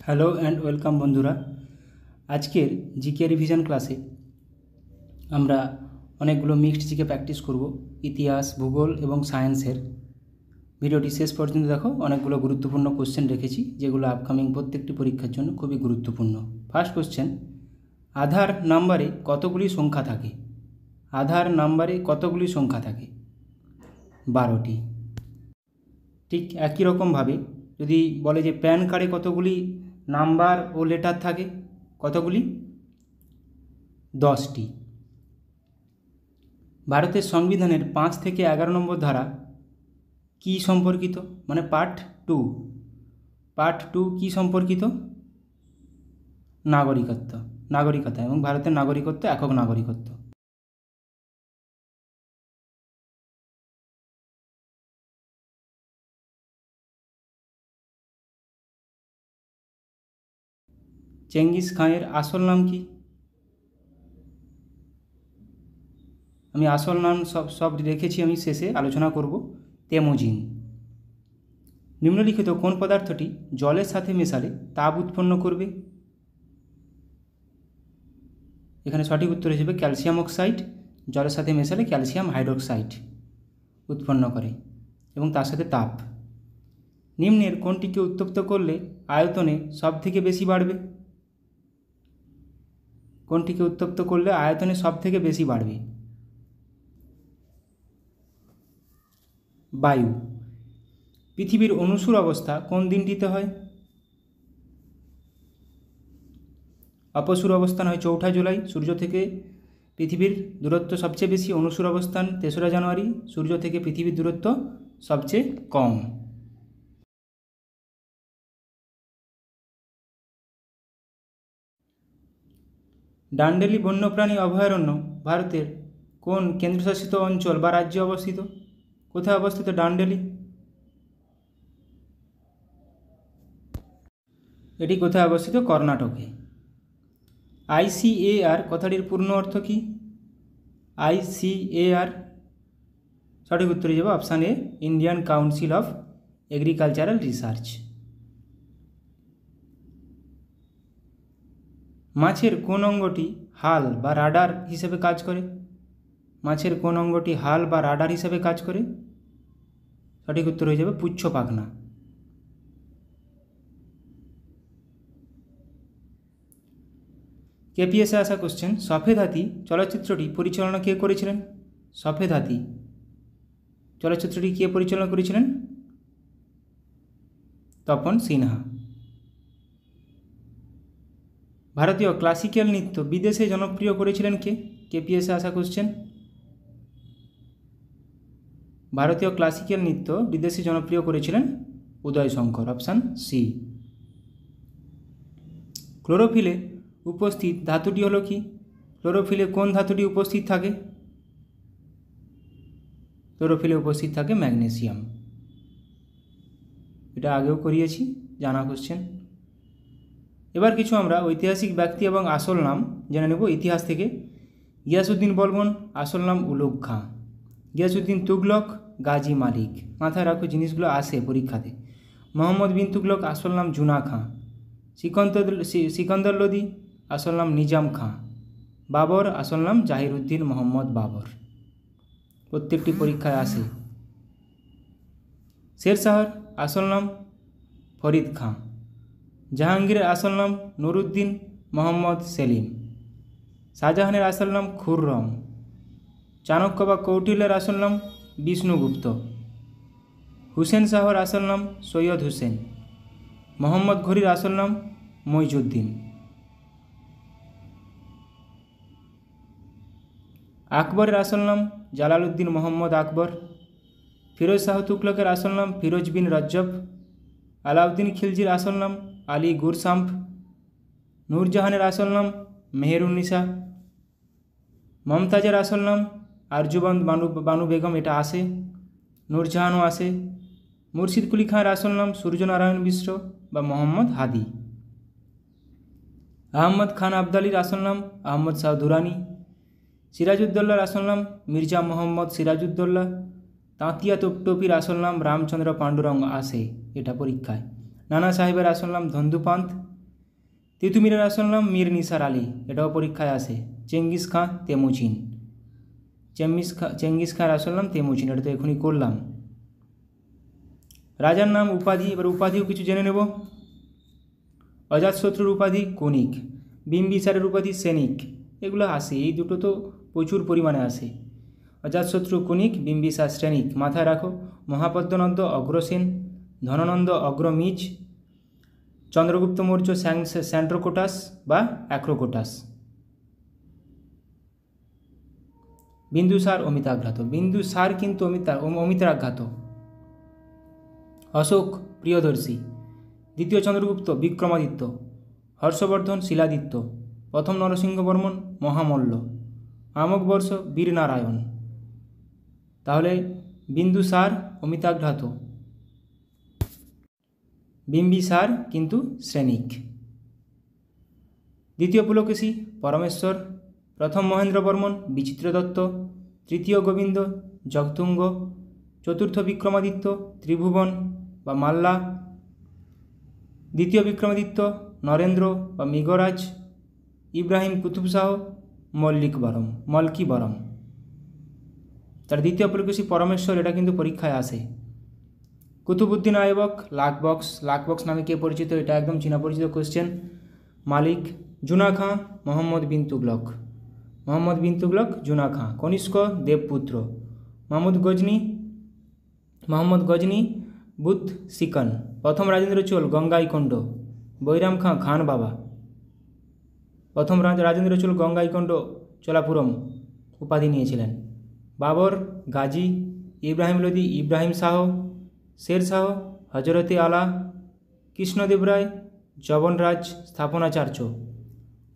Hello and welcome বন্ধুরা। আজকের GK revision ক্লাসে আমরা অনেকগুলো মিক্সড জিকে প্র্যাকটিস করব, ইতিহাস, ভূগোল এবং সায়েন্সের। ভিডিওটি শেষ পর্যন্ত দেখো, অনেকগুলো গুরুত্বপূর্ণ কোশ্চেন রেখেছি যেগুলো আপকামিং প্রত্যেকটি পরীক্ষার জন্য খুবই গুরুত্বপূর্ণ। ফার্স্ট কোশ্চেন, আধার নাম্বারে কতগুলি সংখ্যা থাকে? আধার নাম্বারে কতগুলি সংখ্যা থাকে? 12টি। ঠিক একই রকমভাবে যদি বলে যে প্যান কার্ডে কতগুলি নাম্বার ও লেটার থাকে, কতগুলি? 10টি। ভারতের সংবিধানের 5 থেকে 11 নম্বর ধারা কি সম্পর্কিত, মানে পার্ট 2 কি সম্পর্কিত? নাগরিকতা এবং ভারতের নাগরিকত্ব, একক নাগরিকত্ব। চেঙ্গিস খানের আসল নাম কি? আমি আসল নাম সব রেখেছি, আমি শেষে আলোচনা করব। তেমোজিন। নিম্নলিখিত কোন পদার্থটি জলের সাথে মেশালে তাপ উৎপন্ন করবে? এখানে সঠিক উত্তর হিসেবে ক্যালসিয়াম অক্সাইড। জলের সাথে মেশালে ক্যালসিয়াম হাইড্রোক্সাইড উৎপন্ন করে এবং তার সাথে তাপ। নিম্নের কোনটিকে উত্তপ্ত করলে আয়তনে সব থেকে বেশি বাড়বে? কোনটিকে উত্তপ্ত করলে আয়তনে সব থেকে বেশি বাড়বে? বায়ু। পৃথিবীর অনুসুর অবস্থা কোন দিনটিতে হয়? অপসুর অবস্থান হয় 4 জুলাই। সূর্য থেকে পৃথিবীর দূরত্ব সবচেয়ে বেশি। অনুসুর অবস্থান 3রা জানুয়ারি। সূর্য থেকে পৃথিবীর দূরত্ব সবচেয়ে কম। ডান্ডেলি বন্যপ্রাণী অভয়ারণ্য ভারতের কোন কেন্দ্রশাসিত অঞ্চল বা রাজ্যে অবস্থিত? কোথায় অবস্থিত ডান্ডেলি? এটি কোথায় অবস্থিত? কর্ণাটকে। ICAR কথাটির পূর্ণ অর্থ কী? ICAR সঠিক উত্তর হয়ে যাবে option A, Indian council of agricultural research. মাছের কোন অঙ্গটি হাল বা রাডার হিসেবে কাজ করে? মাছের কোন অঙ্গটি হাল বা রাডার হিসেবে কাজ করে? সঠিক উত্তর হয়ে যাবে পুচ্ছ পাখনা। কেপিএসে আসা কোশ্চেন, সফেদ হাতি চলচ্চিত্রটি পরিচালনা কে করেছিলেন? সফেদ হাতি চলচ্চিত্রটি কে পরিচালনা করেছিলেন? তপন সিনহা। ভারতীয় ক্লাসিক্যাল নৃত্য বিদেশে জনপ্রিয় করেছিলেন কে? কেপিএসে আসা কোশ্চেন। ভারতীয় ক্লাসিক্যাল নৃত্য বিদেশে জনপ্রিয় করেছিলেন উদয় শঙ্কর, অপশান সি। ক্লোরোফিলে উপস্থিত ধাতুটি হলো কি? ক্লোরোফিলে কোন ধাতুটি উপস্থিত থাকে? ক্লোরোফিলে উপস্থিত থাকে ম্যাগনেসিয়াম। এটা আগেও করিয়েছি, জানা কোশ্চেন। এবার কিছু আমরা ঐতিহাসিক ব্যক্তি এবং আসল নাম জেনে নেব ইতিহাস থেকে। গিয়াসউদ্দিন বলবন, আসল নাম উলুগ খাঁ। গিয়াসউদ্দিন তুগলক, গাজী মালিক। মাথায় রাখো, জিনিসগুলো আসে পরীক্ষাতে। মোহাম্মদ বিন তুগলক, আসল নাম জুনা খাঁ। সিকন্দর লোদি, আসল নাম নিজাম খাঁ। বাবর, আসল নাম জাহিরউদ্দিন মোহাম্মদ বাবর। প্রত্যেকটি পরীক্ষায় আসে। শেরশাহর আসল নাম ফরিদ খাঁ। জাহাঙ্গীরের আসল নাম নুরুদ্দিন মোহাম্মদ সেলিম। শাহজাহানের আসল নাম খুররম। চাণক্য বা কৌটিল্যের আসল নাম বিষ্ণুগুপ্ত। হুসেন শাহর আসল নাম সৈয়দ হুসেন। মোহাম্মদ ঘুরির আসল নাম মইজুদ্দিন। আকবরের আসল নাম জালালউদ্দিন মোহাম্মদ আকবর। ফিরোজ শাহ তুগলকের আসল নাম ফিরোজ বিন রজ্জব। আলাউদ্দিন খিলজির আসল নাম আলী গুরসাম্প। নূরজাহানের আসল নাম মেহেরুন্নিসা। মমতাজের আসল নাম আরজুবন্দ বানু বেগম, এটা আসে। নূরজাহানও আসে। মুর্শিদ কুলি খাঁর আসল নাম সূর্যনারায়ণ মিশ্র বা মোহাম্মদ হাদি। আহমদ খান আবদালির আসল নাম আহমদ শাহ দুরানি। সিরাজউদ্দৌলার আসল নাম মির্জা মোহাম্মদ সিরাজউদ্দৌলা। তাঁতিয়া টোপির আসল নাম রামচন্দ্র পাণ্ডুরঙ্গ, আসে এটা পরীক্ষায়। নানা সাহেবের আসল নাম ধন্দুপান্ত। তিতুমিরের আসল নাম মীর নিসার আলী, এটাও পরীক্ষায় আসে। চেঙ্গিস খাঁ তেমুজিন, চেঙ্গিস খাঁর আসল নাম তেমুজিন, এটা তো এখনই করলাম। রাজার নাম, উপাধি, এবার উপাধিও কিছু জেনে নেব। অজাতশত্রুর উপাধি কনিক, বিম্বিসারের উপাধি সেনিক, এগুলো আসে, এই দুটো তো প্রচুর পরিমাণে আসে। অজাতশত্রু কনিক, বিম্বিসার শ্রেণিক, মাথায় রাখো। মহাপদ্মনন্দ অগ্রসেন, ধননন্দ অগ্রমিজ, চন্দ্রগুপ্ত মৌর্য স্যান্ড্রোকোটাস বা অ্যাক্রোকোটাস, বিন্দুসার অমিতাঘাত, বিন্দুসার কিন্তু অমিতাঘাত। অশোক প্রিয়দর্শী, দ্বিতীয় চন্দ্রগুপ্ত বিক্রমাদিত্য, হর্ষবর্ধন শিলাদিত্য, প্রথম নরসিংহবর্মন মহামল্ল, আমকবর্ষ বীরনারায়ণ। তাহলে বিন্দুসার অমিতাঘাত, বিম্বিসার কিন্তু শ্রেণিক। দ্বিতীয় পুলকেশী পরমেশ্বর, প্রথম মহেন্দ্রবর্মন বিচিত্রদত্ত, তৃতীয় গোবিন্দ জগতুঙ্গ, চতুর্থ বিক্রমাদিত্য ত্রিভুবন বা মাল্লা, দ্বিতীয় বিক্রমাদিত্য নরেন্দ্র বা মৃগরাজ, ইব্রাহিম কুতুব শাহ মলকিবরম। তার দ্বিতীয় পুলকেশী পরমেশ্বর, এটা কিন্তু পরীক্ষায় আসে। কুতুবুদ্দিন আইবক লাকবক্স নামে কে পরিচিত, এটা একদম চীনা পরিচিত কোশ্চেন। মালিক জুনা খাঁ মোহাম্মদ বিন তুগলক জুনা খাঁ। কনিষ্ক দেবপুত্র, মোহাম্মদ গজনি বুধ সিকন। প্রথম রাজেন্দ্র চোল গঙ্গাইকোন্ড, বৈরাম খাঁ খান বাবা। প্রথম রাজেন্দ্র চোল গঙ্গাইকোন্ড চোলাপুরম উপাধি নিয়েছিলেন। বাবর গাজী, ইব্রাহিম লোদি ইব্রাহিম শাহ, শের শাহ হজরতে আলা, কৃষ্ণদেব রায় জবনরাজ স্থাপনাচার্য,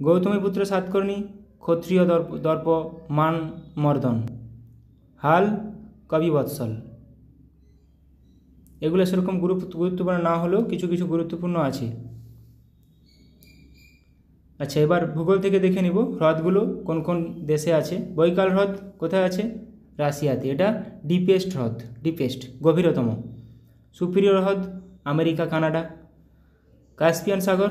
গৌতমীপুত্র সাতকর্ণী ক্ষত্রিয় দর্প মান মর্দন, হাল কবিবৎসল। এগুলো সেরকম গুরুত্বপূর্ণ না হলেও কিছু কিছু গুরুত্বপূর্ণ আছে। আচ্ছা, এবার ভূগোল থেকে দেখে নিব হ্রদগুলো কোন কোন দেশে আছে। বৈকাল হ্রদ কোথায় আছে? রাশিয়াতে, এটা ডিপেস্ট গভীরতম। সুপিরিয়র হ্রদ আমেরিকা কানাডা। কাস্পিয়ান সাগর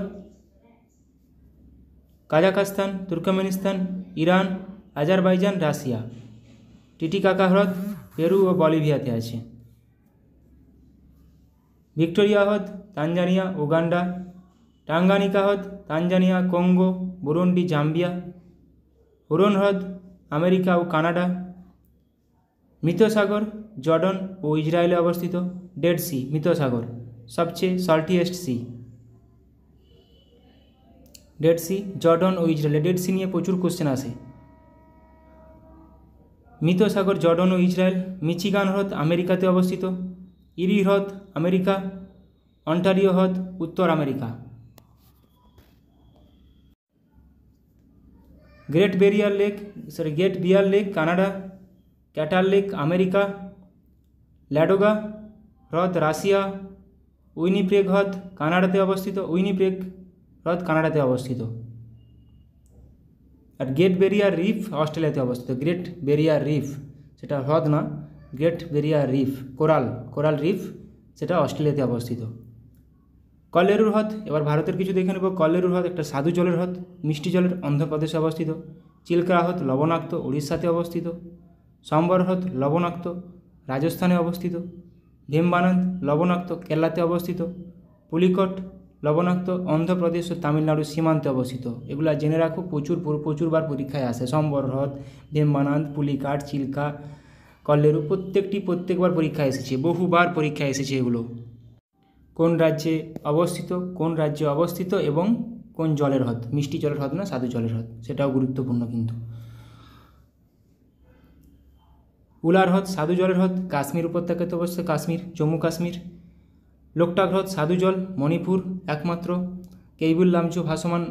Kazakhstan Turkmenistan Iran Azerbaijan Russia. Titicaca হ্রদ পেরু ও বলিভিয়াতে আছে। ভিক্টোরিয়া হ্রদ তানজানিয়া উগান্ডা। টাঙ্গানিকা হ্রদ Tanzania Congo Burundi Zambia. Huron হ্রদ আমেরিকা ও কানাডা। মৃত সাগর জর্ডন ও ইসরায়েলে অবস্থিত। ডেড সি মৃত সাগর সবচেয়ে saltiest sea. Dead Sea Jordan ও ইসরায়েল, ডেড সি নিয়ে প্রচুর কোশ্চেন আসে। মৃত সাগর জর্ডন ও ইসরায়েল। মিচিগান হ্রদ আমেরিকাতে অবস্থিত। ইরি হ্রদ আমেরিকা। অন্টারিও হ্রদ উত্তর America. Great Bear Lake Canada. Crater Lake America. Ladoga হ্রদ রাশিয়া। উইনিপ্রেগ হ্রদ কানাডাতে অবস্থিত। আর গ্রেট ব্যারিয়ার রিফ অস্ট্রেলিয়াতে অবস্থিত। গ্রেট ব্যারিয়ার রিফ সেটা হ্রদ না, great barrier reef coral reef সেটা অস্ট্রেলিয়াতে অবস্থিত। কল্লেরুর হ্রদ, এবার ভারতের কিছু দেখে নেব। কল্লেরুর হ্রদ একটা স্বাদু জলের হ্রদ, মিষ্টি জলের, অন্ধ্রপ্রদেশে অবস্থিত। চিল্কা হ্রদ লবণাক্ত, উড়িষ্যাতে অবস্থিত। সম্বর হ্রদ লবণাক্ত, রাজস্থানে অবস্থিত। ভীমবানন্দ লবণাক্ত, কেরালাতে অবস্থিত। পুলিকট লবণাক্ত, অন্ধ্রপ্রদেশ ও তামিলনাড়ুর সীমান্তে অবস্থিত। এগুলো জেনে রাখো, প্রচুরবার পরীক্ষায় আসে। সম্বর হ্রদ, ভীমবানন্দ, পুলিকাট, চিল্কা, কল্লেরু প্রত্যেকবার পরীক্ষায় এসেছে, বহুবার পরীক্ষায় এসেছে এগুলো। কোন রাজ্যে অবস্থিত এবং কোন জলের হ্রদ, মিষ্টি জলের হ্রদ না স্বাদু জলের হ্রদ, সেটাও গুরুত্বপূর্ণ কিন্তু। উলার হ্রদ স্বাদু জলের হ্রদ, কাশ্মীর উপত্যকাতে অবস্থিত, জম্মু কাশ্মীর। লোকটাক হ্রদ স্বাদু জল, মণিপুর একমাত্র। কেইবুল লামচো ভাসমান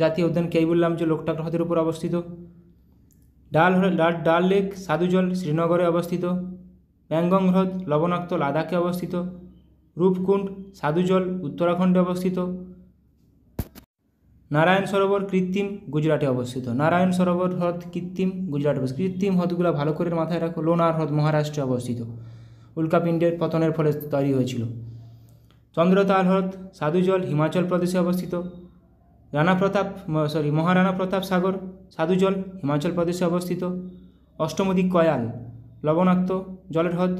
জাতীয় উদ্যান কেইবুল লামচো লোকটাক হ্রদের উপর অবস্থিত। ডাল লেক স্বাদু জল, শ্রীনগরে অবস্থিত। প্যাংগং হ্রদ লবণাক্ত, লাদাখে অবস্থিত। রূপকুণ্ড স্বাদু জল, উত্তরাখণ্ডে অবস্থিত। নারায়ণ সরোবর কৃত্রিম, গুজরাটে অবস্থিত। নারায়ণ সরোবর হ্রদ কৃত্রিম, গুজরাটে অবস্থিত। কৃত্রিম হ্রদগুলো ভালো করে মাথায় রাখো। লোনার হ্রদ মহারাষ্ট্রে অবস্থিত, উল্কাপিণ্ডের পতনের ফলে তৈরি হয়েছিল। চন্দ্রতাল হ্রদ স্বাদু জল, হিমাচল প্রদেশে অবস্থিত। মহারানা প্রতাপ সাগর স্বাদু জল হিমাচল প্রদেশে অবস্থিত। অষ্টমদিক কয়াল লবণাক্ত জলের হ্রদ,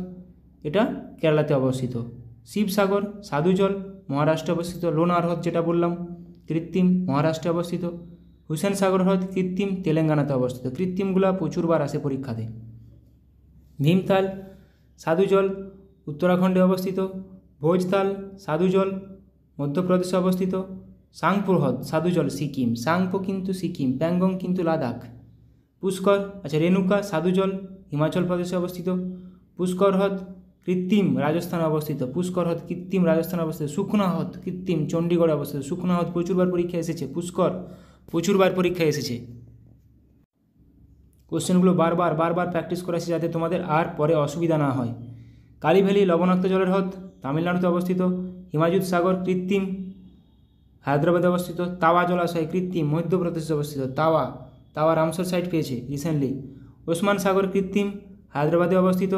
এটা কেরালাতে অবস্থিত। শিবসাগর স্বাদু জল মহারাষ্ট্রে অবস্থিত। লোনার হ্রদ যেটা বললাম কৃত্রিম, মহারাষ্ট্রে অবস্থিত। হুসেন সাগর হ্রদ কৃত্রিম, তেলেঙ্গানাতে অবস্থিত। কৃত্রিমগুলা প্রচুরবার আসে পরীক্ষাতে। ভীমতাল স্বাদু জল উত্তরাখণ্ডে অবস্থিত। ভোজতাল স্বাদু জল মধ্যপ্রদেশে অবস্থিত। সাংপো হ্রদ স্বাদু জল সিকিম, সাংপো কিন্তু সিকিম, প্যাংগং কিন্তু লাদাখ। পুষ্কর রেণুকা স্বাদু জল হিমাচল প্রদেশে অবস্থিত। পুষ্কর হ্রদ কৃত্রিম, রাজস্থানে অবস্থিত। পুষ্কর হ্রদ কৃত্রিম, রাজস্থানে অবস্থিত। সুখনা হ্রদ কৃত্রিম, চণ্ডীগড়ে অবস্থিত। সুখনা হ্রদ প্রচুরবার পরীক্ষায় এসেছে। পুষ্কর প্রচুরবার পরীক্ষায় এসেছে। কোশ্চেনগুলো বারবার প্র্যাকটিস করেছে যাতে তোমাদের আর পরে অসুবিধা না হয়। কালী ভ্যালি লবণাক্ত জলের হ্রদ তামিলনাড়ুতে অবস্থিত। হিমায়ুত সাগর কৃত্রিম, হায়দ্রাবাদে অবস্থিত। তাওয়া জলাশয় কৃত্রিম, মধ্যপ্রদেশে অবস্থিত। তাওয়া রামসর সাইট পেয়েছে রিসেন্টলি। ওসমান সাগর কৃত্রিম, হায়দ্রাবাদে অবস্থিত।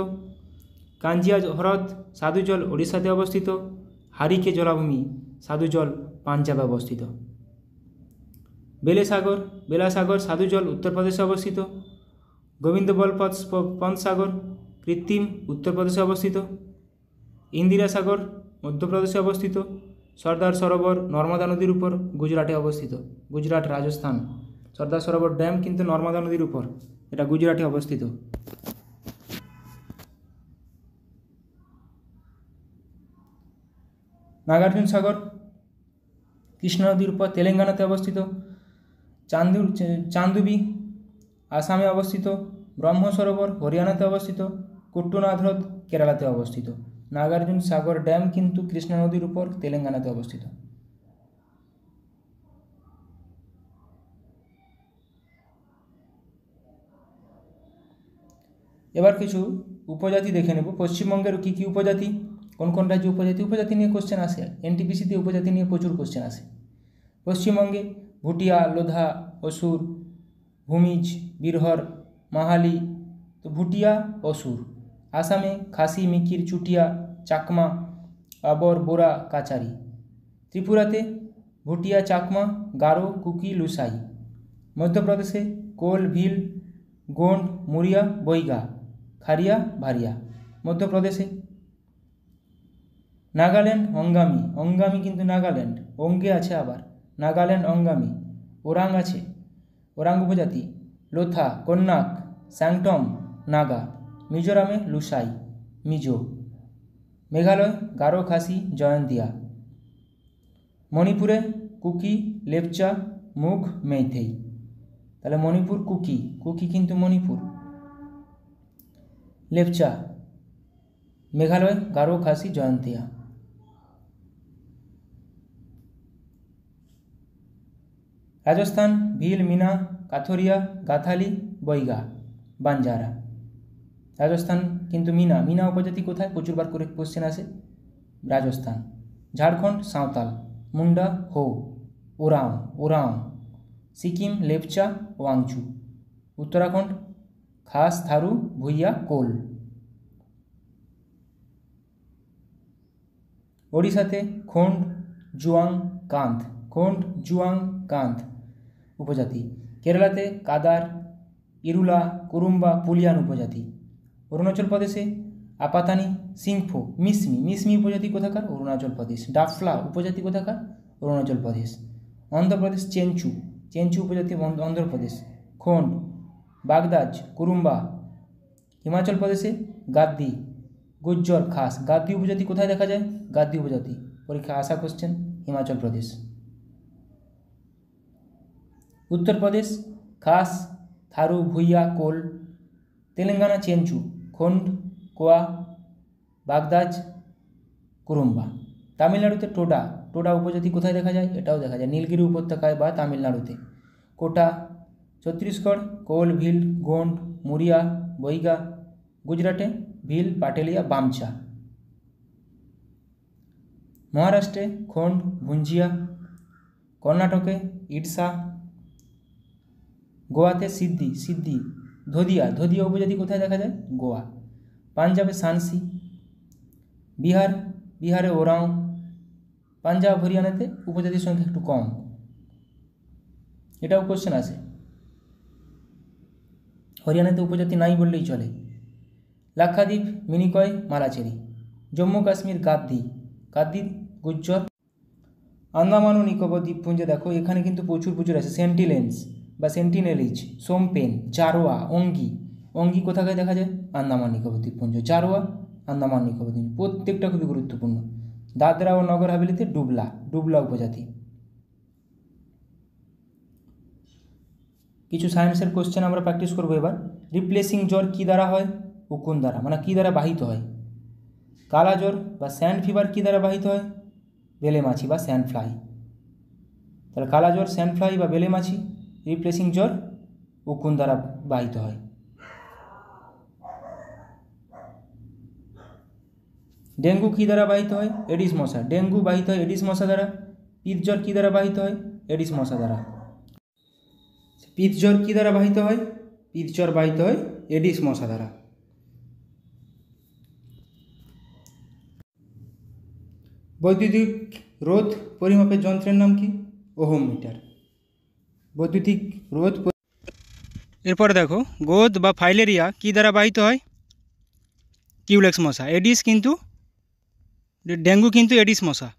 কাঞ্জিয়া হ্রদ স্বাদু জল ওড়িশাতে অবস্থিত। হারিকে জলাভূমি স্বাদু জল পাঞ্জাবে অবস্থিত। বেলাসাগর স্বাদু জল উত্তরপ্রদেশে অবস্থিত। গোবিন্দবল পন্ত সাগর কৃত্রিম, উত্তরপ্রদেশে অবস্থিত। ইন্দিরা সাগর মধ্যপ্রদেশে অবস্থিত। সর্দার সরোবর নর্মদা নদীর উপর, গুজরাটে অবস্থিত। গুজরাট, রাজস্থান। সর্দার সরোবর ড্যাম কিন্তু নর্মদা নদীর উপর, এটা গুজরাটে অবস্থিত। নাগার্জুন সাগর কৃষ্ণা নদীর উপর, তেলেঙ্গানাতে অবস্থিত। চান্দুবি আসামে অবস্থিত। ব্রহ্ম সরোবর হরিয়ানাতে অবস্থিত। কুট্টুনাথ হ্রদ কেরালাতে অবস্থিত। নাগার্জুন সাগর ড্যাম কিন্তু কৃষ্ণা নদীর উপর, তেলেঙ্গানাতে অবস্থিত। এবার কিছু উপজাতি দেখে নেব। পশ্চিমবঙ্গের কী কী উপজাতি, কোন কোন রাজ্যে উপজাতি নিয়ে কোশ্চেন আসে। এনটিপিসিতে উপজাতি নিয়ে প্রচুর কোশ্চেন আসে। পশ্চিমবঙ্গে ভুটিয়া, লোধা, অসুর, ভূমিজ, বীরহর, মাহালি, তো ভুটিয়া, অসুর। আসামে খাসি, মিকির, চুটিয়া, চাকমা, আবর, বোরা, কাচারি। ত্রিপুরাতে ভুটিয়া, চাকমা, গারো, কুকি, লুসাই। মধ্যপ্রদেশে কোল, ভিল, গোন্ড, মুরিয়া, বৈগা, খারিয়া, ভারিয়া। মধ্যপ্রদেশে নাগাল্যান্ড অঙ্গামি কিন্তু নাগাল্যান্ড, অঙ্গে আছে আবার। নাগাল্যান্ড অঙ্গামি। ওরাং আছে, ওরাং উপজাতি। লোথা, কন্যাক, স্যাংটম, নাগা। মিজোরামে লুসাই, মিজো। মেঘালয় গারো, খাসি, জয়ন্তিয়া। মণিপুরে কুকি, লেপচা, মুঘ, মেইতেই। তাহলে মণিপুর কুকি কিন্তু মণিপুর। লেপচা। মেঘালয় গারো, খাসি, জয়ন্তিয়া। রাজস্থান ভিল, মিনা, কাথরিয়া, গাথালি, বৈগা, বাঞ্জারা। রাজস্থান কিন্তু মিনা উপজাতি কোথায়, প্রচুরবার করে কোশ্চেন আসে, রাজস্থান। ঝাড়খণ্ড সাঁওতাল, মুন্ডা, হো, ওরাঁও। সিকিম লেপচা, ওয়াংচু। উত্তরাখণ্ড খাস, থারু, ভুইয়া, কোল। ওড়িশাতে খোন্ড, জুয়াং, কান্থ উপজাতি। কেরালাতে কাদার, ইরুলা, কুরুম্বা, পুলিয়ান উপজাতি। অরুণাচল প্রদেশে আপাতানি, সিংফো, মিসমি উপজাতি কোথাকার, অরুণাচল প্রদেশ। ডাফলা উপজাতি কোথাকার, অরুণাচল প্রদেশ। অন্ধ্রপ্রদেশ চেঞ্চু উপজাতি, অন্ধ্রপ্রদেশ। খোন্ড, বাগদাজ, কুরুম্বা। হিমাচল প্রদেশে গাদ্দি, গুজ্জর, খাস। গাদ্দি উপজাতি কোথায় দেখা যায়, গাদ্দি উপজাতি পরীক্ষা আসা কোশ্চেন, হিমাচল প্রদেশ। উত্তরপ্রদেশ খাস, থারু, ভুইয়া, কোল। তেলেঙ্গানা চেঞ্চু, খোন্ড, কোয়া, বাগদাজ, কুরুম্বা। তামিলনাড়ুতে টোডা উপজাতি কোথায় দেখা যায়, এটাও দেখা যায় নীলগিরি উপত্যকায় বা তামিলনাড়ুতে। কোটা। ছত্তিশগড় কোল, ভিল, গোন্ড, মুরিয়া, বৈগা। গুজরাটে ভিল, পাটেলিয়া, বামচা। মহারাষ্ট্রে খোন্ড, ভুঞ্জিয়া। কর্ণাটকে ইডসা। গোয়াতে সিদ্ধি, ধোদিয়া উপজাতি কোথায় দেখা যায়, গোয়া। পাঞ্জাবে সানসি। বিহারে ওরাঁও। পাঞ্জাব হরিয়ানাতে উপজাতির সংখ্যা একটু কম। এটাও কোশ্চেন আছে। হরিয়ানাতে উপজাতি নাই বললেই চলে। লাক্ষাদ্বীপ মিনিকয় মালাচেরি। জম্মু কাশ্মীর গাদ্দি, গাদ্দি গুজ্জর। আন্দামান ও নিকোবর দ্বীপপুঞ্জে দেখো এখানে কিন্তু প্রচুর আছে সেন্টিলেন্স বা সেন্টিনেলিজ, সোমপেন, জারোয়া, অঙ্গি। অঙ্গি কোথাকায় দেখা যায়? আন্দামান নিকোবর দ্বীপপুঞ্জ। জারোয়া আন্দামান নিকোবর দ্বীপপুঞ্জ, প্রত্যেকটা খুবই গুরুত্বপূর্ণ। দাদরা ও নগর হাভেলিতে ডুবলা, ডুবলা উপজাতি। কিছু সায়েন্সের কোশ্চেন আমরা প্র্যাকটিস করবো এবার। রিপ্লেসিং জ্বর কী দ্বারা হয়? উকুন দ্বারা, মানে কী দ্বারা বাহিত হয়? কালা জ্বর বা স্যান্ড ফিভার কী দ্বারা বাহিত হয়? বেলে মাছি বা স্যান্ড ফ্লাই। তাহলে কালা জ্বর, স্যান্ড ফ্লাই বা বেলে মাছি। রিপ্লেসিং জ্বর উকুন দ্বারা বাহিত হয়। ডেঙ্গু কী দ্বারা বাহিত হয়? এডিস মশা। ডেঙ্গু বাহিত হয় এডিস মশা দ্বারা। পিত জ্বর কী দ্বারা বাহিত হয়? এডিস মশা দ্বারা। পিত জ্বর কী দ্বারা বাহিত হয়? পিত জ্বর বাহিত হয় এডিস মশা দ্বারা। বৈদ্যুতিক রোধ পরিমাপের যন্ত্রের নাম কি? Ohm meter. বৈদ্যুতিক রোধ। এরপরে দেখো গোদ বা ফাইলেরিয়া কী দ্বারা বাহিত হয়? কিউলেক্স মশা। এডিস কিন্তু ডেঙ্গু কিন্তু এডিস মশা।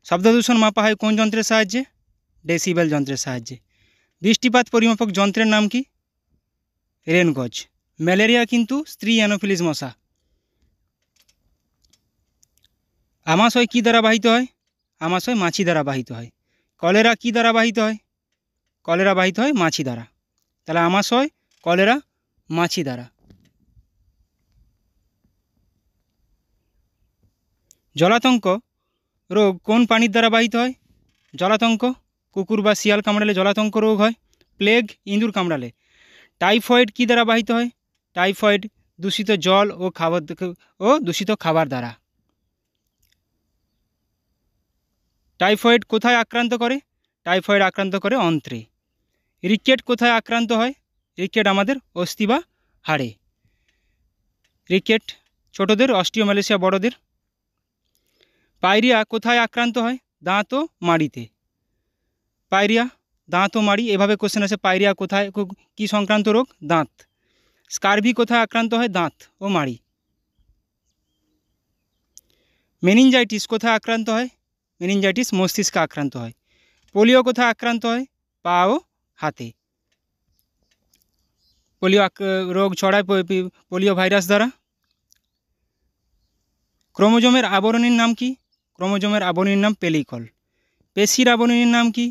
শব্দদূষণ মাপা হয় কোন যন্ত্রের সাহায্যে? ডেসিবেল যন্ত্রের সাহায্যে। বৃষ্টিপাত পরিমাপক যন্ত্রের নাম কি? রেনগজ। ম্যালেরিয়া কিন্তু স্ত্রী অ্যানোফিলিস মশা। আমাশয় কী দ্বারা বাহিত হয়? আমাশয় মাছি দ্বারা বাহিত হয়। কলেরা কী দ্বারা বাহিত হয়? কলেরা বাহিত হয় মাছি দ্বারা। তাহলে আমাশয়, কলেরা, মাছি দ্বারা। জলাতঙ্ক রোগ কোন প্রাণীর দ্বারা বাহিত হয়? জলাতঙ্ক কুকুর বা শিয়াল কামড়ালে জলাতঙ্ক রোগ হয়। প্লেগ ইঁদুর কামড়ালে। টাইফয়েড কী দ্বারা বাহিত হয়? টাইফয়েড দূষিত জল ও দূষিত খাবার দ্বারা। টাইফয়েড কোথায় আক্রান্ত করে? টাইফয়েড আক্রান্ত করে অন্ত্রে। রিকেট কোথায় আক্রান্ত হয়? রিকেট আমাদের অস্থি বা হাড়ে। রিকেট ছোটদের, অস্টিওম্যালেশিয়া বড়দের। পায়রিয়া কোথায় আক্রান্ত হয়? দাঁত ও মাড়িতে। পায়রিয়া দাঁত ও মাড়ি, এভাবে কোশ্চেন আছে। পায়রিয়া কোথায়, কি সংক্রান্ত রোগ? দাঁত। স্কারভি কোথায় আক্রান্ত হয়? দাঁত ও মাড়ি। মেনিনজাইটিস কোথায় আক্রান্ত হয়? মেনিনজাইটিস মস্তিষ্কে আক্রান্ত হয়। পোলিও কোথায় আক্রান্ত হয়? পা ও হাতে। পোলিও রোগ ছড়ায় পোলিও ভাইরাস দ্বারা। ক্রোমোজোমের আবরণীর নাম কি? ক্রোমোজোমের আবরণীর নাম পেলিকল। পেশির আবরণীর নাম কি?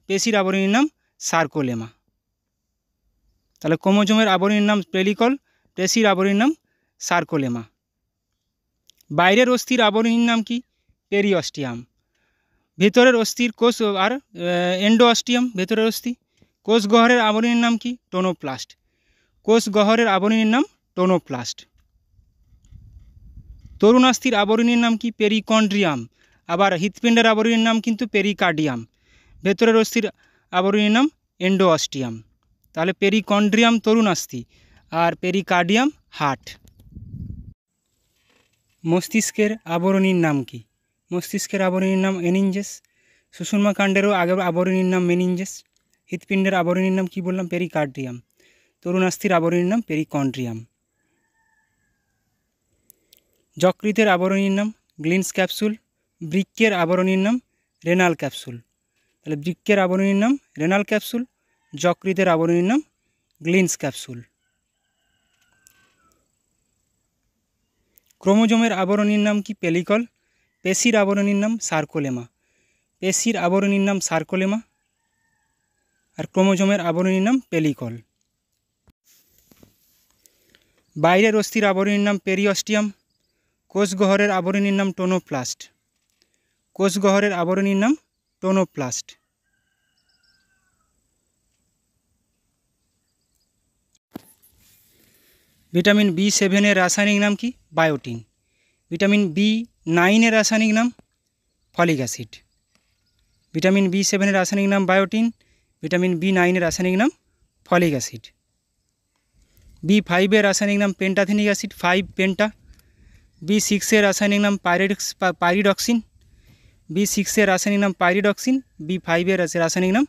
পেশির আবরণীর নাম সার্কোলেমা। তাহলে ক্রোমোজোমের আবরণীর নাম পেলিকল, পেশির আবরণীর নাম সার্কোলেমা। বাইরের অস্থির আবরণীর নাম কি? পেরিঅস্টিয়াম। ভেতরের অস্থির কোষ আর এন্ডোঅস্টিয়াম, ভেতরের অস্থি। কোষ গহ্বরের আবরণীর নাম কি? টোনোপ্লাস্ট। কোষ গহ্বরের আবরণীর নাম টোনোপ্লাস্ট। তরুণাস্থির আবরণীর নাম কি? পেরিকন্ড্রিয়াম। আবার হৃৎপিণ্ডের আবরণীর নাম কিন্তু পেরিকার্ডিয়াম। ভেতরের অস্থির আবরণীর নাম এন্ডোঅস্টিয়াম। তাহলে পেরিকন্ড্রিয়াম তরুণাস্থি আর পেরিকার্ডিয়াম হার্ট। মস্তিষ্কের আবরণীর নাম কি? মস্তিষ্কের আবরণীর নাম এনিঞ্জেস। সুষুম্না কাণ্ডেরও আবরণীর নাম মেনিঞ্জেস। হৃৎপিণ্ডের আবরণীর নাম কি বললাম? পেরিকার্ডিয়াম। তরুণাস্থির আবরণীর নাম পেরিকন্ড্রিয়াম। যকৃতের আবরণীর নাম গ্লিন্স ক্যাপসুল। বৃক্কের আবরণীর নাম রেনাল ক্যাপসুল। তাহলে বৃক্কের আবরণীর নাম রেনাল ক্যাপসুল, যকৃতের আবরণীর নাম গ্লিন্স ক্যাপসুল। ক্রোমোজোমের আবরণীর নাম কি? পেলিকল। পেশির আবরণীর নাম সার্কোলেমা। পেশির আবরণীর নাম সার্কোলেমা আর ক্রোমোজোমের আবরণীর নাম পেলিকল। বাইরের অস্থির আবরণীর নাম পেরিঅস্টিয়াম। কোষগহ্বরের আবরণীর নাম টোনোপ্লাস্ট। কোষগহ্বরের আবরণীর নাম টোনোপ্লাস্ট। ভিটামিন B7 এর রাসায়নিক নাম কি? বায়োটিন। ভিটামিন B9 এর রাসায়নিক নাম ফলিক অ্যাসিড। ভিটামিন B7 এর রাসায়নিক নাম বায়োটিন, ভিটামিন B9 এর রাসায়নিক নাম ফলিক অ্যাসিড। B5 এর রাসায়নিক নাম পেন্টাথেনিক অ্যাসিড, 5 পেন্টা। B6 এর রাসায়নিক নাম পাইরিডক্সিন। B6 এর রাসায়নিক নাম পাইরিডক্সিন। B5 এর রাসায়নিক নাম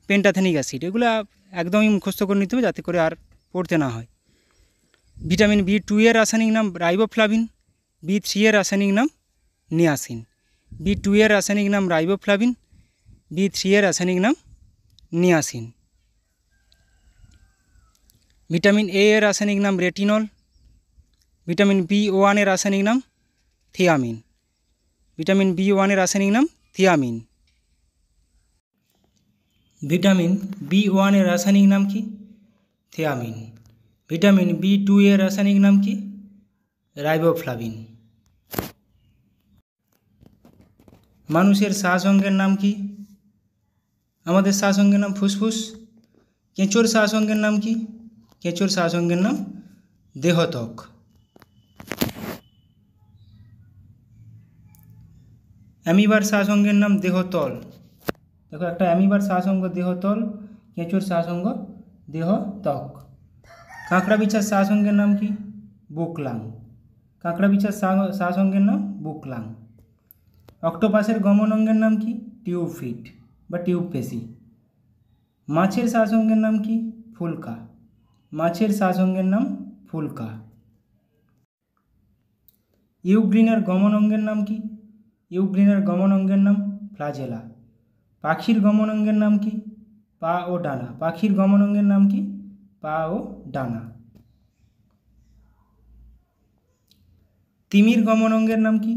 পেন্টাথেনিক অ্যাসিড। এগুলো একদমই মুখস্থ করে নিতে হবে যাতে করে আর পড়তে না হয়। ভিটামিন B2 এর রাসায়নিক নাম রাইবোফ্লাভিন। B3 এর রাসায়নিক নাম নিয়াসিন। B2 এর রাসায়নিক নাম রাইবোফ্লাভিন, B3 এর রাসায়নিক নাম নিয়াসিন। ভিটামিন A এর রাসায়নিক নাম রেটিনল। ভিটামিন B1 এর রাসায়নিক নাম থিয়ামিন। ভিটামিন B1 এর রাসায়নিক নাম থিয়ামিন। ভিটামিন B1 এর রাসায়নিক নাম কি? থিয়ামিন। ভিটামিন B2 এর রাসায়নিক নাম কি? রাইবোফ্লাভিন। মানুষের শ্বাস অঙ্গের নাম কি? আমাদের শ্বাস অঙ্গের নাম ফুসফুস। কেঁচোর শ্বাস অঙ্গের নাম কি? কেঁচোর শ্বাস অঙ্গের নাম দেহত্বক। অ্যামিবার শ্বাস অঙ্গের নাম দেহতল। দেখো, একটা অ্যামিবার শ্বাস অঙ্গ দেহতল, কেঁচোর শ্বাস অঙ্গ দেহত্বক। কাঁকড়া বিছার শ্বাস অঙ্গের নাম কি? বুকলাং। কাঁকড়া বিছার শ্বাস অঙ্গের নাম বুকলাং। অক্টোপাসের গমন অঙ্গের নাম কি? টিউব ফিট বা টিউব পেশি। মাছের শ্বাস অঙ্গের নাম কি? ফুলকা। মাছের শ্বাস অঙ্গের নাম ফুলকা। ইউগ্রিনের গমন অঙ্গের নাম কি? ইউগ্রিনের গমন অঙ্গের নাম ফ্লাজেলা। পাখির গমন অঙ্গের নাম কি? পা ও ডানা। পাখির গমন অঙ্গের নাম কি? পা ও ডানা। তিমির গমন অঙ্গের নাম কি?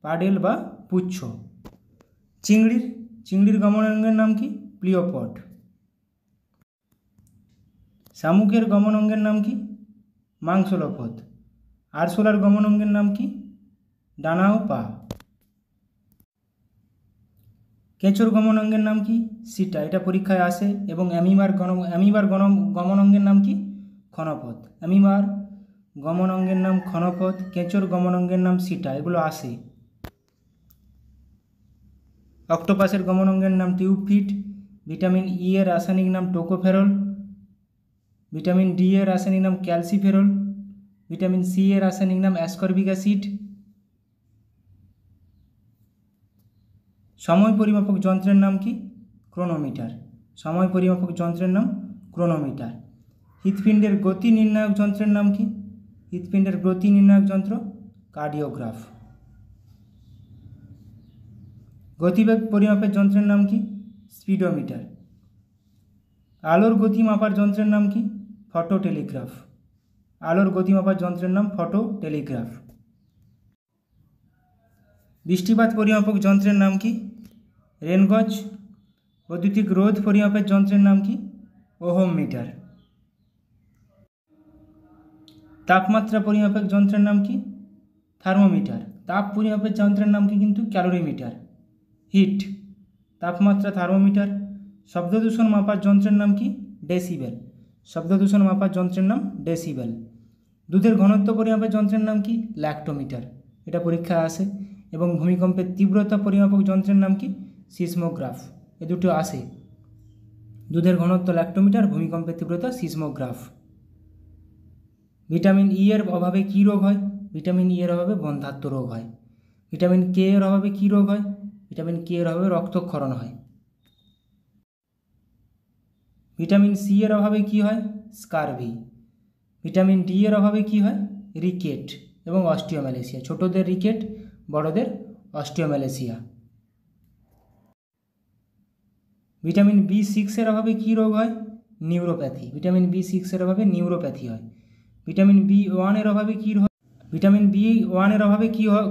পাডেল বা পুচ্ছ। চিংড়ির গমন অঙ্গের নাম কি? প্লিওপড। শামুকের গমন অঙ্গের নাম কি? মাংসলপদ। আরশোলার গমন অঙ্গের নাম কি? ডানা ও পা। কেঁচোর গমন অঙ্গের নাম কি? সিটা। এটা পরীক্ষায় আসে। এবং অ্যামিবার গমন অঙ্গের নাম কি? ক্ষণপথ। অ্যামিবার গমন অঙ্গের নাম ক্ষণপথ, কেঁচোর গমন অঙ্গের নাম সিটা, এগুলো আসে। অক্টোপাসের গমন অঙ্গের নাম টিউব ফিট। ভিটামিন ই এর রাসায়নিক নাম টোকোফেরল। ভিটামিন ডি এর রাসায়নিক নাম ক্যালসিফেরল। ভিটামিন সি এর রাসায়নিক নাম অ্যাসকর্বিক অ্যাসিড। সময় পরিমাপক যন্ত্রের নাম কি? ক্রোনোমিটার। সময় পরিমাপক যন্ত্রের নাম ক্রোনোমিটার। হৃৎপিণ্ডের গতি নির্ণায়ক যন্ত্রের নাম কি? হৃৎপিণ্ডের গতি নির্ণায়ক যন্ত্র কার্ডিওগ্রাফ। গতিবেগ পরিমাপের যন্ত্রের নাম কি? স্পিডোমিটার। আলোর গতি মাপার যন্ত্রের নাম কি? ফটোটেলিগ্রাফ। আলোর গতি মাপার যন্ত্রের নাম ফটোটেলিগ্রাফ। বৃষ্টিপাত পরিমাপক যন্ত্রের নাম কি? রেনগজ। বৈদ্যুতিক রোধ পরিমাপের যন্ত্রের নাম কি? Ohm meter. তাপমাত্রা পরিমাপক যন্ত্রের নাম কি? থার্মোমিটার। তাপ পরিমাপের যন্ত্রের নাম কি কিন্তু? ক্যালোরিমিটার। হিট। তাপমাত্রা থার্মোমিটার। শব্দদূষণ মাপার যন্ত্রের নাম কি? ডেসিবেল। শব্দদূষণ মাপার যন্ত্রের নাম ডেসিবেল। দুধের ঘনত্ব পরিমাপের যন্ত্রের নাম কি? ল্যাক্টোমিটার। এটা পরীক্ষায় আসে। এবং ভূমিকম্পের তীব্রতা পরিমাপক যন্ত্রের নাম কি? সিসমোগ্রাফ। এ দুটো আসে। দুধের ঘনত্ব ল্যাক্টোমিটার, ভূমিকম্পের তীব্রতা সিসমোগ্রাফ। ভিটামিন ই এর অভাবে কী রোগ হয়? ভিটামিন ই এর অভাবে বন্ধ্যাত্ব রোগ হয়। ভিটামিন কে এর অভাবে কী রোগ হয়? ভিটামিন কে এর অভাবে রক্তক্ষরণ হয়। ভিটামিন সি এর অভাবে কী হয়? স্কারভি। ভিটামিন ডি এর অভাবে কী হয়? রিকেট এবং অস্টিওম্যালেসিয়া। ছোটদের রিকেট, বড়দের অস্টিওম্যালেসিয়া। ভিটামিন B6 এর অভাবে কী রোগ হয়? নিউরোপ্যাথি। ভিটামিন B6 এর অভাবে নিউরোপ্যাথি হয়। ভিটামিন B1 এর অভাবে কী হয়? ভিটামিন B1 এর অভাবে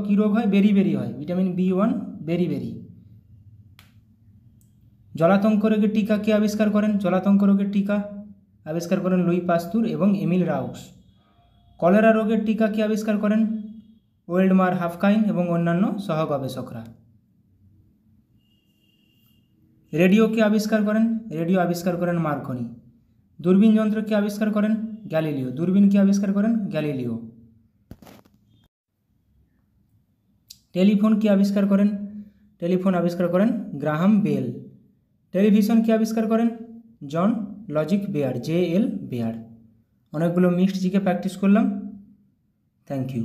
কী রোগ হয়? বেরি হয়। ভিটামিন B1 বেরি। জলাতঙ্ক রোগের টিকা কে আবিষ্কার করেন? জলাতঙ্ক রোগের টিকা আবিষ্কার করেন লুই পাস্তুর এবং এমিল রাউক্স। কলেরা রোগের টিকা কে আবিষ্কার করেন? ওয়েল্ডমার হাফকাইন এবং অন্যান্য সহগবেষকরা। রেডিও কে আবিষ্কার করেন? রেডিও আবিষ্কার করেন মার্কনি। দূরবীন যন্ত্র কে আবিষ্কার করেন? গ্যালিলিও। দূরবীন কে আবিষ্কার করেন? গ্যালিলিও। টেলিফোন কে আবিষ্কার করেন? টেলিফোন আবিষ্কার করেন গ্রাহাম বেল। টেলিভিশন কে আবিষ্কার করেন? John Logie Baird, JL Baird. অনেকগুলো মিক্সড জিকে প্র্যাকটিস করলাম। Thank you.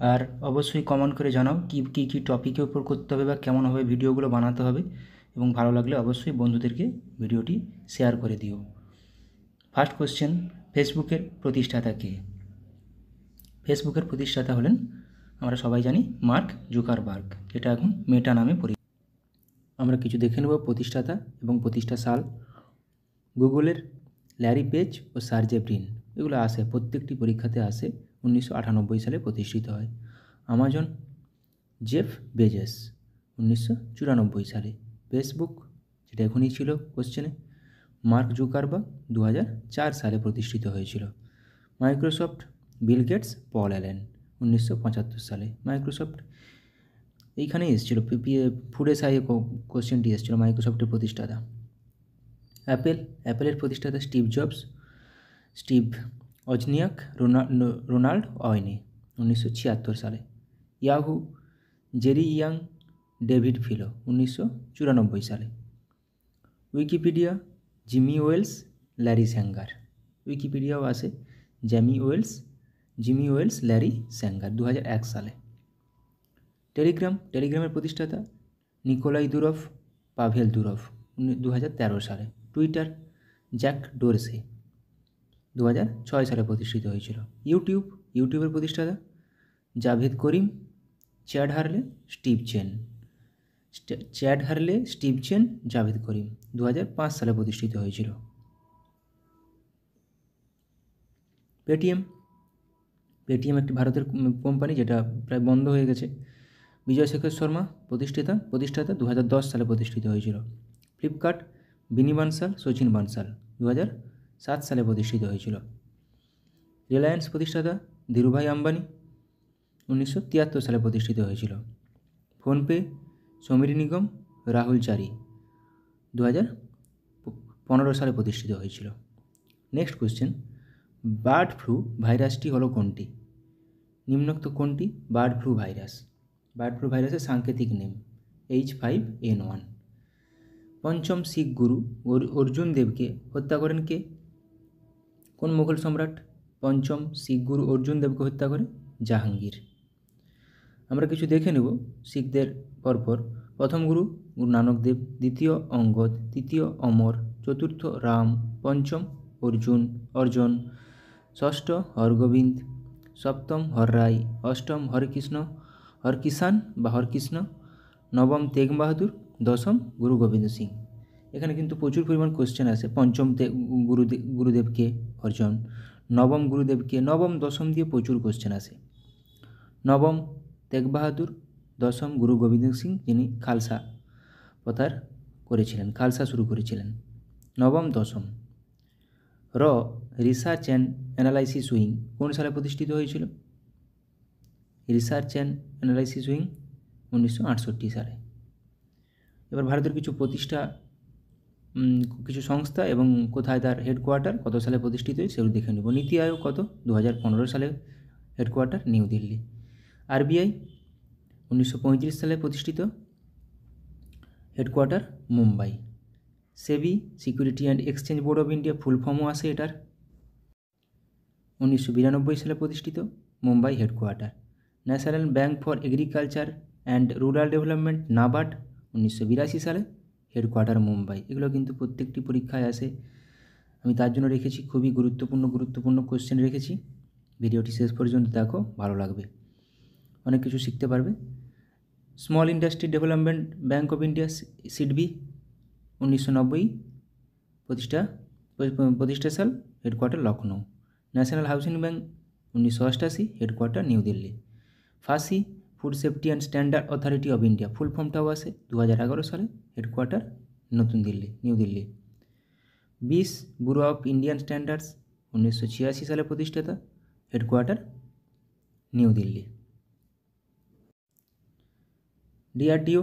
আর অবশ্যই কমেন্ট করে জানাও কী টপিকের উপর করতে হবে বা কেমনভাবে ভিডিওগুলো বানাতে হবে, এবং ভালো লাগলে অবশ্যই বন্ধুদেরকে ভিডিওটি শেয়ার করে দিও। ফার্স্ট কোশ্চেন, ফেসবুকের প্রতিষ্ঠাতা কে? ফেসবুকের প্রতিষ্ঠাতা হলেন, আমরা সবাই জানি, মার্ক জুকারবার্গ, যেটা এখন মেটা নামে পরিচিত। আমরা কিছু দেখে নেব প্রতিষ্ঠাতা এবং প্রতিষ্ঠা সাল। গুগলের ল্যারি পেজ ও সার্জে ব্রিন, এগুলো আসে, প্রত্যেকটি পরীক্ষাতে আসে। 1998 সালে প্রতিষ্ঠিত হয়। আমাজন, জেফ বেজেস, 1994 সালে। ফেসবুক, যেটা এখনই ছিল কোশ্চেনে, মার্ক জুকারবার্গ 2004 সালে প্রতিষ্ঠিত হয়েছিল। Microsoft, Bill Gates, Paul Allen, 1975 সালে। মাইক্রোসফট এইখানেই এসেছিলো, ফুডে সাইয়ে কোশ্চেনটি এসেছিলো, মাইক্রোসফটের প্রতিষ্ঠাতা। অ্যাপেলের প্রতিষ্ঠাতা Steve Jobs, Steve Wozniak, Ronald Wayne, 1976 সালে। Yahoo, Jerry Yang, David Filo, 1994 সালে। Wikipedia, Jimmy Wales, Larry Sanger. উইকিপিডিয়াও আসে, জিমি ওয়েলস, ল্যারি স্যাঙ্গার, 2001 সালে। টেলিগ্রামের প্রতিষ্ঠাতা নিকোলাই দুরভ, পাভেল দুরভ, 2013 সালে। টুইটার, জ্যাক ডোরসে, 2006 সালে প্রতিষ্ঠিত হয়েছিল। ইউটিউবের প্রতিষ্ঠাতা জাভেদ করিম, চ্যাড হারলে, স্টিভ চেন, জাভেদ করিম, 2005 সালে প্রতিষ্ঠিত হয়েছিল। পেটিএম একটি ভারতের কোম্পানি, যেটা প্রায় বন্ধ হয়ে গেছে। বিজয় শেখর শর্মা, প্রতিষ্ঠাতা 2010 সালে প্রতিষ্ঠিত হয়েছিল। ফ্লিপকার্ট, বিনি বানসাল, সচিন বানসাল, 2007 সালে প্রতিষ্ঠিত হয়েছিল। রিলায়েন্স প্রতিষ্ঠাতা ধীরুভাই আম্বানি, 1973 সালে প্রতিষ্ঠিত হয়েছিল। ফোনপে, সমীর নিগম, রাহুল চারি, 2015 সালে প্রতিষ্ঠিত হয়েছিল। নেক্সট কোশ্চেন, বার্ড ফ্লু ভাইরাসটি হলো কোনটি? নিম্নোক্ত কোনটি bird flu virus? Bird flu ভাইরাসের সাংকেতিক নেম H5N1। পঞ্চম শিখ গুরু অর্জুন দেবকে হত্যা করেন কে? কোন মুঘল সম্রাট পঞ্চম শিখ গুরু অর্জুন দেবকে হত্যা করে? জাহাঙ্গীর। আমরা কিছু দেখে নেব শিখদের পরপর। প্রথম গুরু নানক দেব, দ্বিতীয় অঙ্গদ, তৃতীয় অমর, চতুর্থ রাম, পঞ্চম অর্জন, ষষ্ঠ হরগোবিন্দ, সপ্তম হররায়, অষ্টম হরকিষান বা হরকৃষ্ণ, নবম তেগ বাহাদুর, দশম গুরু গোবিন্দ সিং। এখানে কিন্তু প্রচুর পরিমাণ কোশ্চেন আসে। পঞ্চম গুরুদেবকে অর্জন, নবম গুরুদেবকে, নবম দশম দিয়ে প্রচুর কোশ্চেন আসে। নবম তেগ বাহাদুর, দশম গুরু গোবিন্দ সিং, যিনি খালসা প্রথার করেছিলেন, খালসা শুরু করেছিলেন। নবম দশম। রিসার্চ অ্যান্ড অ্যানালাইসিস উইং কোন সালে প্রতিষ্ঠিত হয়েছিল? রিসার্চ অ্যান্ড অ্যানালাইসিস উইং 1968 সালে। এবার ভারতের কিছু সংস্থা এবং কোথায় তার হেডকোয়ার্টার, কত সালে প্রতিষ্ঠিত হয় সেগুলো দেখে নেব। নীতি আয়োগ কত? 2015 সালে হেডকোয়ার্টার নিউ দিল্লি। আরবিআই 1935 সালে প্রতিষ্ঠিত, headquarter Mumbai. SEBI, security and exchange board of India, full ফর্মও আসে এটার। 1992 সালে প্রতিষ্ঠিত, Mumbai headquarter. National bank for agriculture and rural development, NABARD, 1982 সালে, হেডকোয়ার্টার মুম্বাই। এগুলো কিন্তু প্রত্যেকটি পরীক্ষায় আসে, আমি তার জন্য রেখেছি। খুবই গুরুত্বপূর্ণ কোশ্চেন রেখেছি। ভিডিওটি শেষ পর্যন্ত দেখো, ভালো লাগবে, অনেক কিছু শিখতে পারবে। Small industry development bank of India, SIDBI, 1990 প্রতিষ্ঠা সাল, headquarter Lucknow. National housing bank 1988, headquarter new Delhi. FSSAI, food safety and standard authority of India, full ফর্মটাও আসে, 2011 সালে, হেডকোয়ার্টার নিউ দিল্লি। বিস, ব্যুরো অফ ইন্ডিয়ান স্ট্যান্ডার্ডস, 1986 সালে প্রতিষ্ঠাতা, headquarter new Delhi. DRDO,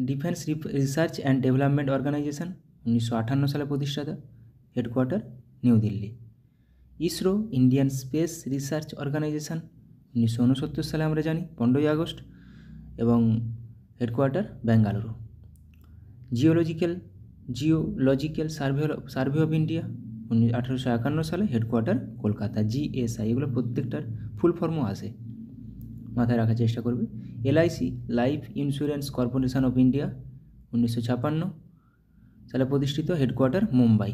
defence research and development organisation, 1958 সালে প্রতিষ্ঠাতা, headquarter new Delhi. ISRO, Indian space research organisation, 1969 সালে আমরা জানি, 15 আগস্ট, এবং headquarter Bengaluru. Geological survey of India, 1851 সালে, হেডকোয়ার্টার কলকাতা। GSI, এগুলো প্রত্যেকটার ফুল ফর্মও আসে। মাথায় রাখার চেষ্টা করবে। LIC life insurance corporation of India 1956 সালে প্রতিষ্ঠিত, headquarter Mumbai.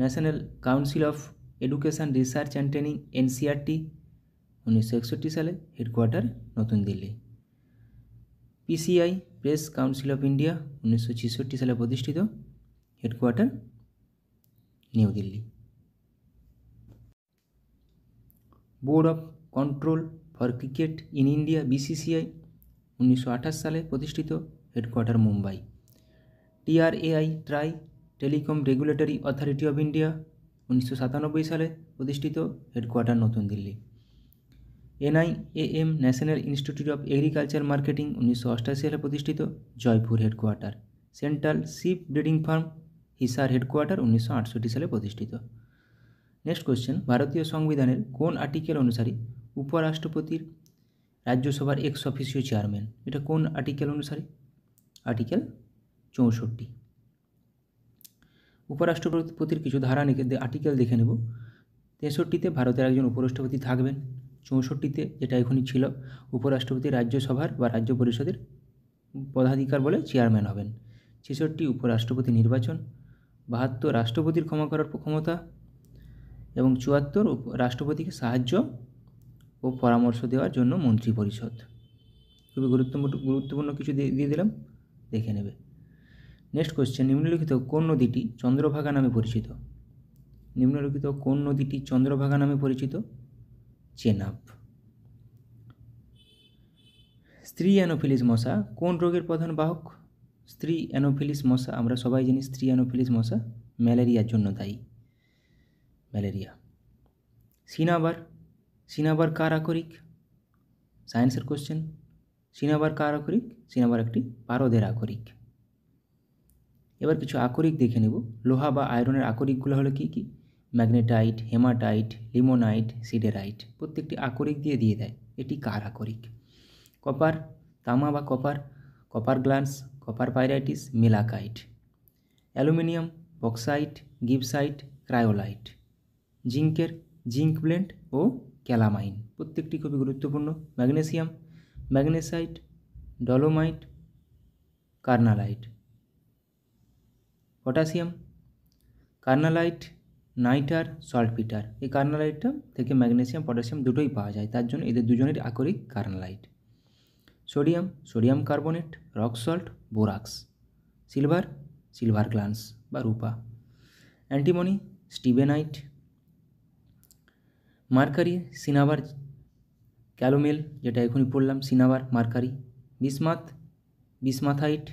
National council of education research and training NCERT 1961 সালে, হেডকোয়ার্টার নতুন Delhi. PCI press council of India 1966 সালে প্রতিষ্ঠিত, headquarter new Delhi. Board of control for cricket in India BCCI 1928 সালে প্রতিষ্ঠিত, headquarter Mumbai. TRAI try telecom regulatory authority of India 1997 সালে প্রতিষ্ঠিত, headquarter নতুন Delhi. NIAM national institute of agriculture marketing 1988 সালে প্রতিষ্ঠিত, Jaipur headquarter. Central sheep breeding farm Hisar headquarter 1968 সালে প্রতিষ্ঠিত। Next question, ভারতীয় সংবিধানের কোন আর্টিকেল অনুসারে উপরাষ্ট্রপতির রাজ্যসভার এক্স অফিসিও চেয়ারম্যান? এটা কোন আর্টিকেল অনুসারে? আর্টিকেল 64। উপরাষ্ট্রপতির কিছু ধারা আর্টিকেল দেখে নেব। 63তে ভারতের একজন উপরাষ্ট্রপতি থাকবেন। 64তে, যেটা এখনই ছিল, উপরাষ্ট্রপতি রাজ্যসভার বা রাজ্য পরিষদের পদাধিকার বলে চেয়ারম্যান হবেন। 66 উপরাষ্ট্রপতি নির্বাচন। 72 রাষ্ট্রপতির ক্ষমা করার ক্ষমতা এবং 74 রাষ্ট্রপতিকে সাহায্য ও পরামর্শ দেওয়ার জন্য মন্ত্রী পরিষদ। খুবই গুরুত্বপূর্ণ কিছু দিয়ে দিলাম, দেখে নেবে। নেক্সট কোশ্চেন, নিম্নলিখিত কোন নদীটি চন্দ্রভাগা নামে পরিচিত? নিম্নলিখিত কোন নদীটি চন্দ্রভাগা নামে পরিচিত? চেনাব। স্ত্রী অ্যানোফিলিস মশা কোন রোগের প্রধান বাহক? স্ত্রী অ্যানোফিলিস মশা, আমরা সবাই জানি স্ত্রী অ্যানোফিলিস মশা ম্যালেরিয়ার জন্য দায়ী, ম্যালেরিয়া। সিনাবার কার আকরিক? সায়েন্সের কোশ্চেন। সিনাবার কার আকরিক? সিনাবার একটি পারদের আকরিক। এবার কিছু আকরিক দেখে নেব। লোহা বা আয়রনের আকরিকগুলো হলো কি কি? Magnetite, hematite, limonite, siderite. প্রত্যেকটি আকরিক দিয়ে দেয় এটি কার আকরিক। কপার, তামা বা copper glance, copper pyrites, malachite. Aluminium, bauxite, gibbsite, cryolite. জিঙ্কের জিঙ্ক ব্লেন্ড ও ক্যালামাইন, প্রত্যেকটি খুবই গুরুত্বপূর্ণ। Magnesium, magnesite, dolomite, carnallite. Potassium, carnallite, nitre, saltpetre. এই কার্নালাইটটা থেকে ম্যাগনেসিয়াম পটাশিয়াম দুটোই পাওয়া যায়, তার জন্য এদের দুজনের আকরিক carnallite. Sodium carbonate, rock salt, borax. Silver glance বা রূপা। Antimony, stibnite. Mercury, cinnabar calomel, যেটা এখনই পড়লাম, cinnabar mercury. Bismuthite.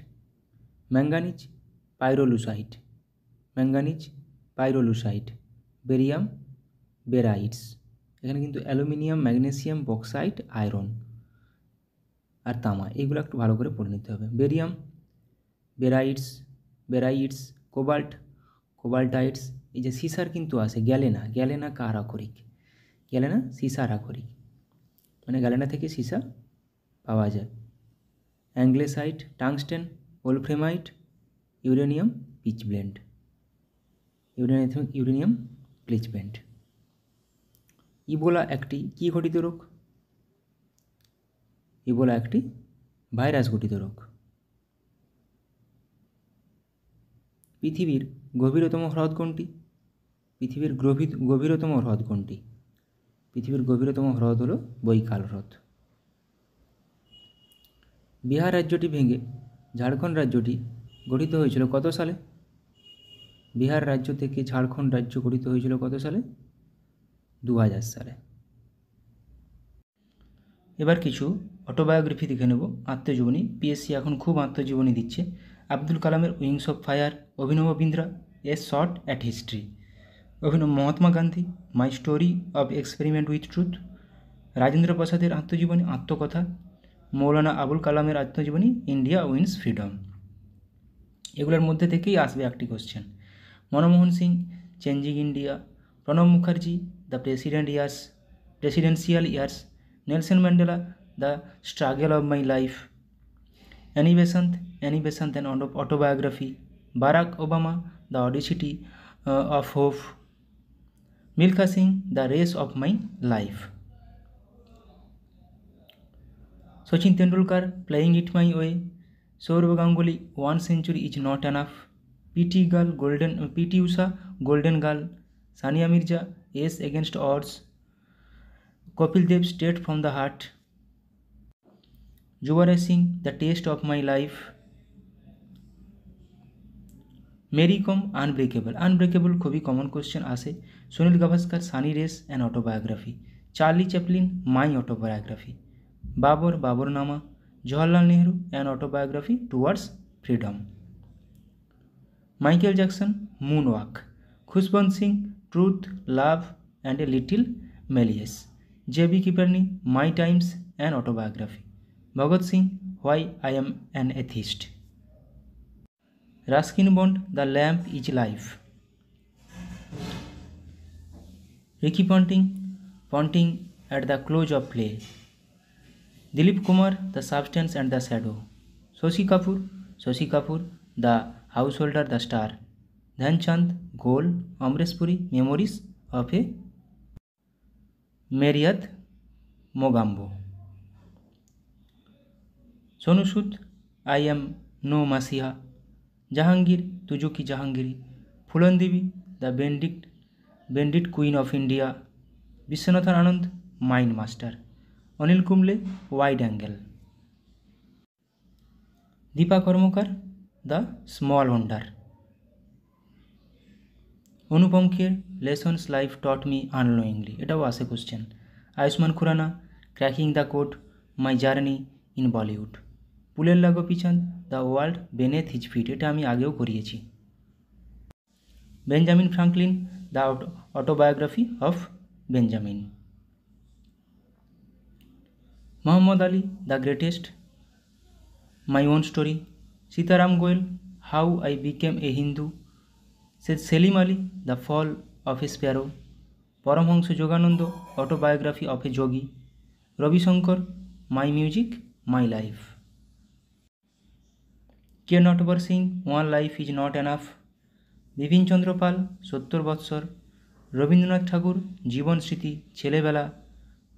Manganese, pyrolusite. Barium, barytes. এখানে কিন্তু অ্যালুমিনিয়াম, ম্যাগনেসিয়াম, বক্সাইট, আয়রন আর তামা, এগুলো একটু ভালো করে পড়ে নিতে হবে। Barium, barytes, cobaltites. এই যে সিসার কিন্তু আসে, গ্যালেনা কার আকরিক? গ্যালেনা সিসার আকরিক, মানে গ্যালেনা থেকে সিসা পাওয়া যায়। অ্যাংলেসাইট, টাংস্টেন, ওলফ্রেমাইট, ইউরেনিয়াম পিচব্লেন্ড। ইবোলা একটি কী ঘটিত রোগ? ইবোলা একটি ভাইরাস ঘটিত রোগ। পৃথিবীর গভীরতম হ্রদ কোনটি? পৃথিবীর গভীরতম হ্রদ হলো বৈকাল হ্রদ। বিহার রাজ্যটি ভেঙে ঝাড়খণ্ড রাজ্যটি গঠিত হয়েছিল কত সালে? বিহার রাজ্য থেকে ঝাড়খণ্ড রাজ্য গঠিত হয়েছিল কত সালে? 2000 সালে। এবার কিছু অটোবায়োগ্রাফি দেখে নেব, আত্মজীবনী। PSC এখন খুব আত্মজীবনী দিচ্ছে। আব্দুল কালামের উইংস অফ ফায়ার, অভিনব বিন্দ্রা এ shot at history, Mahatma Gandhi my story of experiment with truth, Rajendra প্রসাদের আত্মজীবনী আত্মকথা, মৌলানা আবুল কালামের আত্মজীবনী ইন্ডিয়া উইন্স ফ্রিডম। এগুলোর মধ্যে থেকেই আসবে একটি question. Manmohan Singh, changing India, Pranab Mukherjee, the presidential years, Nelson Mandela, the struggle of my life, Annie Besant an autobiography, Barack Obama, the audacity of hope, Milkha Singh, the race of my life. Sachin Tendulkar playing it my way. Sourav Ganguly 1 century is not enough. PT Usha golden girl. Sania Mirza ace against odds. Kapil Dev straight from the heart. Yuvraj Singh the taste of my life. Mary Kom unbreakable খুবই common question আসে। Sunil Gavaskar sunny race and autobiography. Charlie Chaplin my autobiography. Baburnama. Jawaharlal Nehru an autobiography towards freedom. Michael Jackson moonwalk. Khushwant Singh truth love and a little malice. JB Kripalani my times an autobiography. Bhagat Singh why I am an atheist. Ruskin Bond The Lamp is Life. Ricky Ponting at the close of play. Dilip Kumar The Substance and the Shadow. Shashi Kapoor The Householder the Star. Dhyan Chand Goal. Amresh Puri Memories of a Marriott Mogambo. Sonu Sood I Am No Masiha. Jahangir Tuzuk কি Jahangiri. Phoolan Devi the bandit queen of India. Viswanathan Anand mind master. Anil Kumble wide angle. Dipa Karmakar the small wonder. Anupam Kher lessons life taught me unknowingly, এটাও আসে question. Ayushmann Khurrana cracking the code my journey in Bollywood. Pullela Gopichand the world beneath his feet, এটা আমি আগেও করিয়েছি। Benjamin Franklin the autobiography of Benjamin. Muhammad Ali the greatest my on story. Sitaram Goel how I became a Hindu. Salim Ali the fall of a sparrow. Paramahansa Yogananda autobiography of a yogi. Ravi Shankar my music my life. K Natwar Singh one life is not enough. Bipin Chandra Pal 70 বৎসর। রবীন্দ্রনাথ ঠাকুর জীবন স্মৃতি ছেলেবেলা।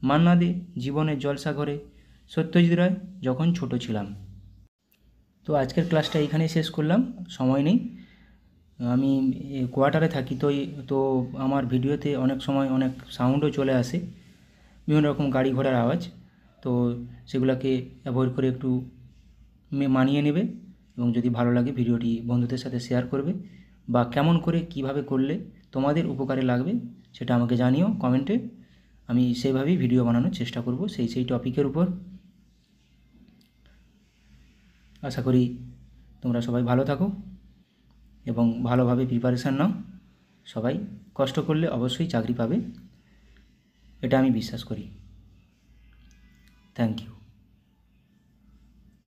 মান্না দে জীবনের জলসাঘরে। সত্যজিৎ রায় যখন ছোট ছিলাম। তো আজকের ক্লাসটা এইখানেই শেষ করলাম, সময় নেই, আমি কোয়ার্টারে থাকি, তো আমার ভিডিওতে অনেক সময় অনেক সাউন্ডও চলে আসে, বিভিন্ন রকম গাড়ি ঘোড়ার আওয়াজ, তো সেগুলোকে অ্যাভয়েড করে একটু মানিয়ে নেবে এবং যদি ভালো লাগে ভিডিওটি বন্ধুদের সাথে শেয়ার করবে, বা কেমন করে কিভাবে করলে তোমাদের উপকারে লাগবে সেটা আমাকে জানিও কমেন্টে, আমি সেইভাবেই ভিডিও বানানোর চেষ্টা করব সেই টপিকের উপর। আশা করি তোমরা সবাই ভালো থাকো এবং ভালোভাবে প্রিপারেশান নাও। সবাই কষ্ট করলে অবশ্যই চাকরি পাবে, এটা আমি বিশ্বাস করি। Thank you.